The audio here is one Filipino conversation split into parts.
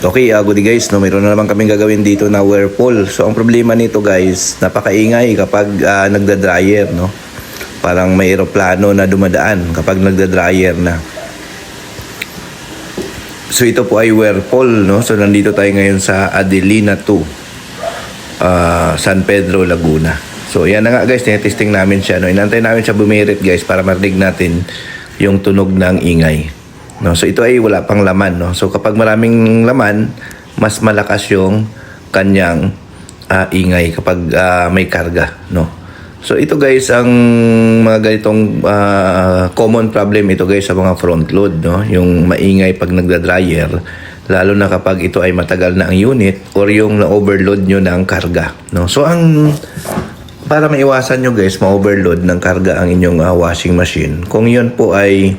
Okay, good guys, no, mayroon na naman kaming gagawin dito na whirlpool. So ang problema nito guys, napakaingay kapag nagda-dryer, no. Parang may eroplano na dumadaan kapag nagda-dryer na. So ito po ay whirlpool, no. So nandito tayo ngayon sa Adelina 2, San Pedro, Laguna. So yan na nga guys, testing namin siya, no. Inantay namin siya bumirit guys para marinig natin yung tunog ng ingay. No, so ito ay wala pang laman, no. So kapag maraming laman, mas malakas yung kanyang ingay kapag may karga, no. So ito guys, ang mga ganitong common problem ito guys sa mga front load, no. Yung maingay pag nagda-dryer, lalo na kapag ito ay matagal na ang unit or yung na-overload nyo ng karga, no. So para maiwasan nyo guys, ma-overload ng karga ang inyong washing machine, kung yun po ay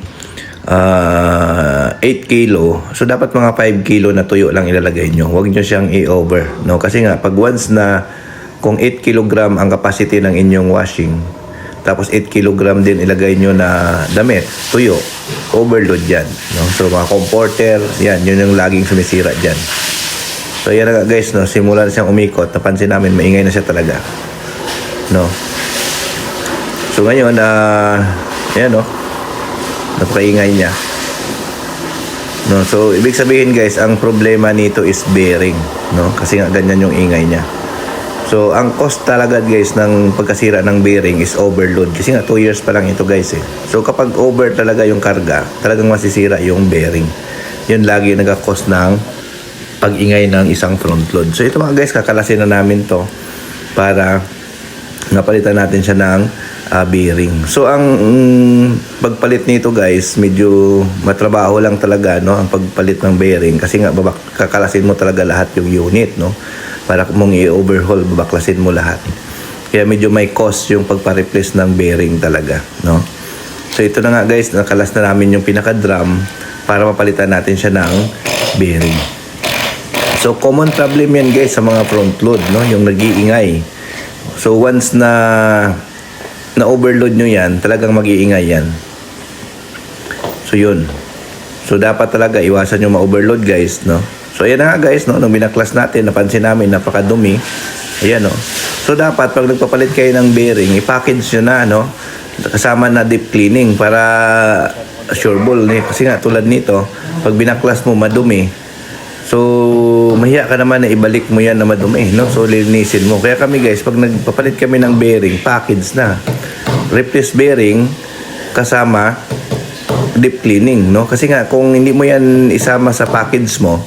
8 kilo, so dapat mga 5 kilo na tuyo lang ilalagay nyo. Huwag nyo siyang i-over, no? Kasi nga, pag once na kung 8 kilogram ang capacity ng inyong washing, tapos 8 kilogram din ilagay nyo na damit, tuyo, overload yan, no? So mga comforter, yan, yun yung laging sumisira dyan. So yan na guys, no? Simula na siyang umikot, napansin namin, maingay na siya talaga, no? So ngayon, yan, no? Napakaingay niya, no. So ibig sabihin guys, ang problema nito is bearing, no, kasi nga ganyan yung ingay niya. So ang cost talaga guys ng pagkasira ng bearing is overload, kasi nga 2 years pa lang ito guys eh. So kapag over talaga yung karga, talagang masisira yung bearing. Yun lagi nagka-cost ng pag-ingay ng isang front load. So ito mga guys, kakalasin na namin to para napalitan natin siya ng bearing. So ang pagpalit nito guys, medyo matrabaho lang talaga, no, ang pagpalit ng bearing, kasi nga kakalasin mo talaga lahat yung unit, no, para mong i-overhaul, babaklasin mo lahat. Kaya medyo may cost yung pagpa-replace ng bearing talaga, no. So ito na nga guys, nakalas na namin yung pinaka-drum para mapalitan natin siya ng bearing. So common problem yan guys sa mga front load, no, yung nag-iingay. So once na overload nyo yan, talagang mag-iingay yan. So yun. So dapat talaga iwasan nyo ma-overload guys, no. So ayan na nga guys, no, nung binaklas natin, napansin namin napakadumi. Ayan, no. So dapat pag nagpapalit kayo ng bearing, i-package nyo na, no, kasama na deep cleaning para sureball, eh. Kasi nga tulad nito, pag binaklas mo madumi, so mahiya ka naman na ibalik mo yan na madumi, no. So linisin mo. Kaya kami guys, pag nagpapalit kami ng bearing, package na, replace bearing kasama deep cleaning, no. Kasi nga kung hindi mo yan isama sa package mo,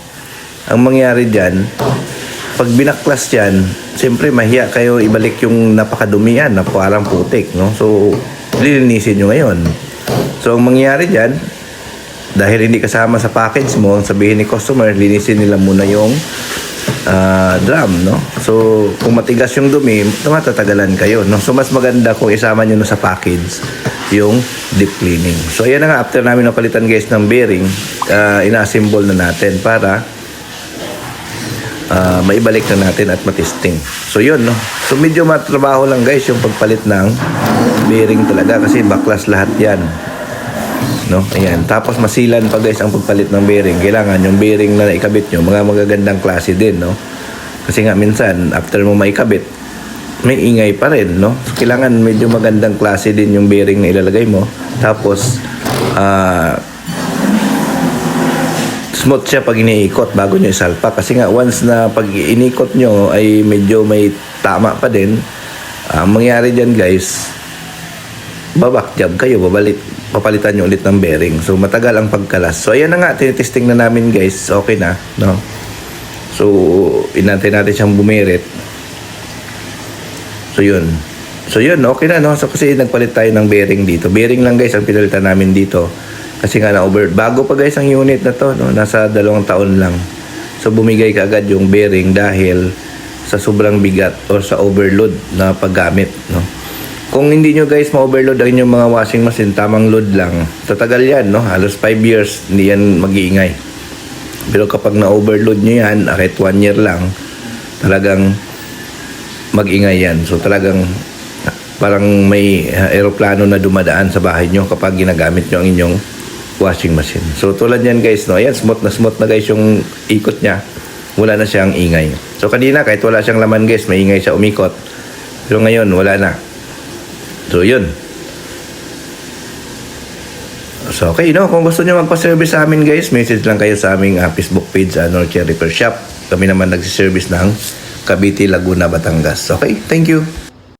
ang mangyari dyan, pag binaklas yan, siyempre mahiya kayo ibalik yung napakadumi yan na parang putik, no. So lilinisin nyo ngayon. So ang mangyari dyan, dahil hindi kasama sa package mo, sabihin ni customer, linisin nila muna yung drum, no. So kung matigas yung dumi, matatagalan kayo, no. So mas maganda kung isama nyo na sa package yung deep cleaning. So ayan na nga, after namin napalitan guys ng bearing, ina-assemble na natin para maibalik na natin at matesting. So yun, no. So medyo matrabaho lang guys yung pagpalit ng bearing talaga, kasi baklas lahat yan, no. Ayan, tapos masilan pa guys ang pagpalit ng bearing. Kailangan yung bearing na naikabit nyo, mga magagandang klase din, no. Kasi nga minsan after mo maikabit, may ingay pa rin, no. So, kailangan medyo magandang klase din yung bearing na ilalagay mo. Tapos smooth siya pag iniikot bago nyo isalpak, kasi nga once na pag inikot nyo ay medyo may tama pa din, mangyari dyan guys, babakjab kayo, papalitan nyo ulit ng bearing. So matagal ang pagkalas. So ayan na nga, tinitesting na namin guys, okay na, no. So inantay natin siyang bumirit. So yun, okay na, no. So kasi nagpalit tayo ng bearing dito. Bearing lang guys ang pinalitan namin dito, kasi nga na-over. Bago pa guys ang unit na to, no, nasa 2 taon lang. So bumigay ka agad yung bearing dahil sa sobrang bigat or sa overload na paggamit, no. Kung hindi nyo guys ma-overload ang inyong mga washing machine, tamang load lang, tatagal yan, no. Halos 5 years hindi yan mag-iingay. Pero kapag na-overload nyo yan, kahit 1 year lang, talagang mag-ingay yan. So talagang parang may eroplano na dumadaan sa bahay nyo kapag ginagamit nyo ang inyong washing machine. So tulad yan guys, no, ayan, smooth na guys yung ikot niya. Wala na siyang ingay. So kanina kahit wala siyang laman guys, may ingay siya umikot. Pero ngayon wala na. So yun. So okay, no, kung gusto niyo magpa-service sa amin guys, message lang kayo sa aming Facebook page, Norche Repair Shop. Kami naman nagsiservice ng Cavite, Laguna, Batangas. Okay, thank you.